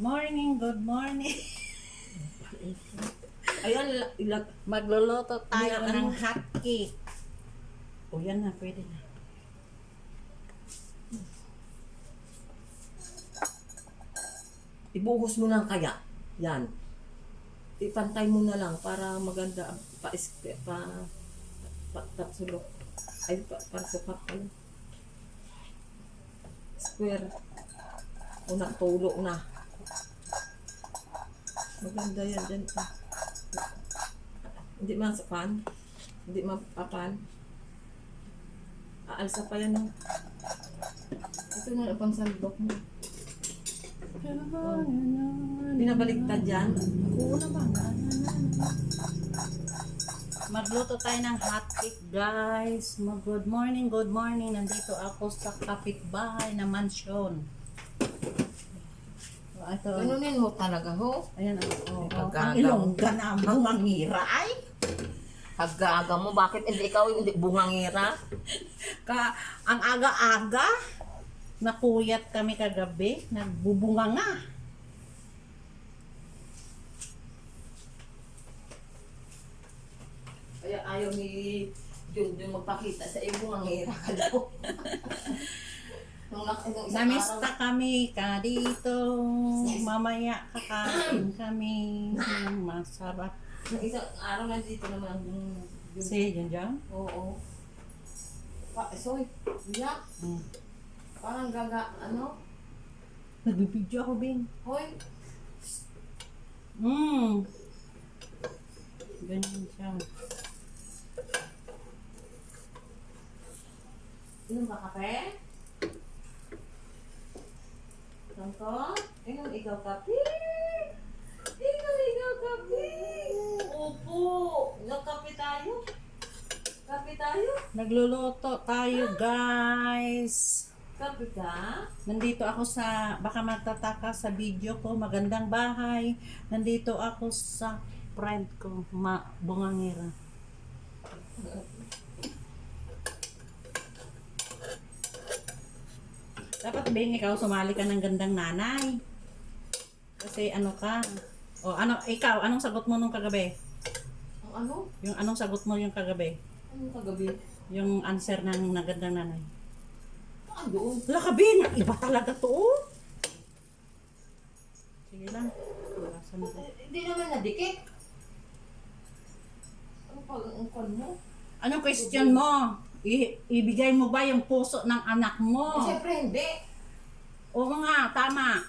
morning, good morning. Ayan, Magluluto tayo Ano? ng hot cake. O yan na, pwede na. ibuhos mo lang kaya. Yan. Ipantay mo na lang para maganda tapsulok. Ay, sukat pa lang. Square. O natulo na. Maganda yan dyan. Hindi masapan. Hindi mapapan. Aalsa pa yan. Ito na pang sandok mo. Pinabaliktad yan. Oo naman. Magluto tayo ng hot cake, guys. Good morning, good morning. Nandito ako sa kapitbahay na mansyon. Ito. Ganunin mo talaga, ho. Ayan, oh. Ang ilongga na ang bungangira ay. Hagaga mo, bakit hindi ikaw hindi bungangira? Ang aga-aga, nakuyat kami kagabi, nagbubunga nga. Kaya ayaw ni Junjun magpakita sa iyo bungangira ka daw. nung isang Namista kami ka dito. Mamaya kakain kami ng masarap. Nung isang araw nandito naman yung Si Junjun? Oo. Soy, biyak. Parang Nagbibidyo ako, Bing. hoy, Ganyan siya. inom ka kape? Tangko? Inom ikaw kape? Ikaw kape? Opo, nagkape tayo? Kape tayo? Nagluluto tayo, guys. Kape ka? Nandito ako sa, baka magtataka sa video ko, magandang bahay. Nandito ako sa friend ko, bungangira. Dapat Bing, ikaw sumali ka ng gandang nanay. Kasi ano ka? O ano, ikaw, anong sagot mo nung kagabi? Ang ano? Yung anong sagot mo yung kagabi? Anong kagabi? Yung answer ng nagandang nanay. Saan doon? Wala ka, Bing! Iba talaga to, oh. Sige lang. Iwasan mo. Hindi naman nadikit. Ano pag ang kwan mo? Anong question mo? Ibigay mo ba yung puso ng anak mo? Siyempre hindi. Oo nga, tama.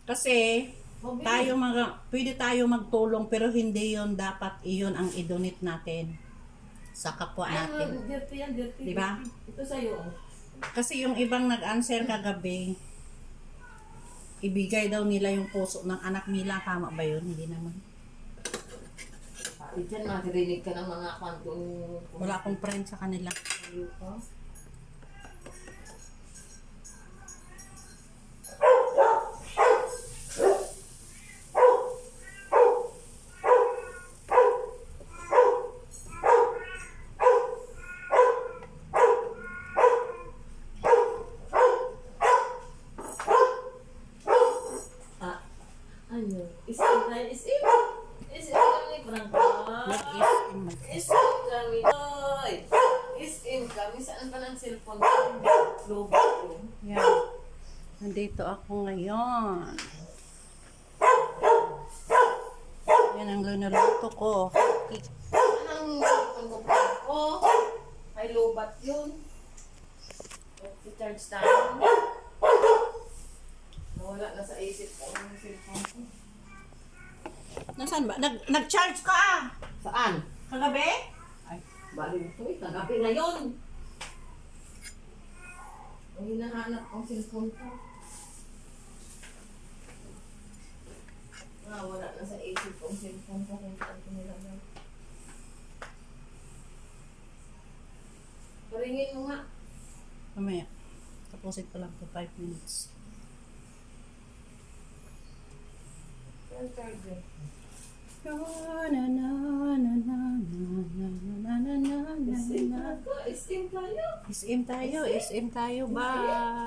Kasi pwede tayo magtulong pero hindi yon dapat iyon ang idonate natin sa kapwa natin. Dirty yan, dirty. Diba? Ito sa'yo. Kasi yung ibang nag-answer kagabi, ibigay daw nila yung puso ng anak nila. Tama ba yun? Hindi naman. Diyan matirinig ka ng mga kwantong... Wala akong friend sa kanila. Ano? Isim tayo, isim. Isim kami, Franco. Isim kami. Oy! Isim kami. Saan pa ng cellphone ko? Lobo ko. Yan. Nandito ako ngayon. Yan ang lunuluto ko. Anong cellphone ko, Franco? May lobat yun. I-charge tayo. Nawala na sa isip ko ang cellphone ko. Nasaan ba? Nag-charge ka ah! Saan? Kagabi? Ay, bali ito eh. Kagabi na yun. Ang hinahanap ang cellphone ko. Wala na sa isip ko ang cellphone ko kung saan ko nilagay. Paringin mo nga. Mamaya. Tapusin ko lang to 5 minutes. Saan charger? Na na na na na na na na na na na. Isim tayo. SM tayo, SM tayo. Bye!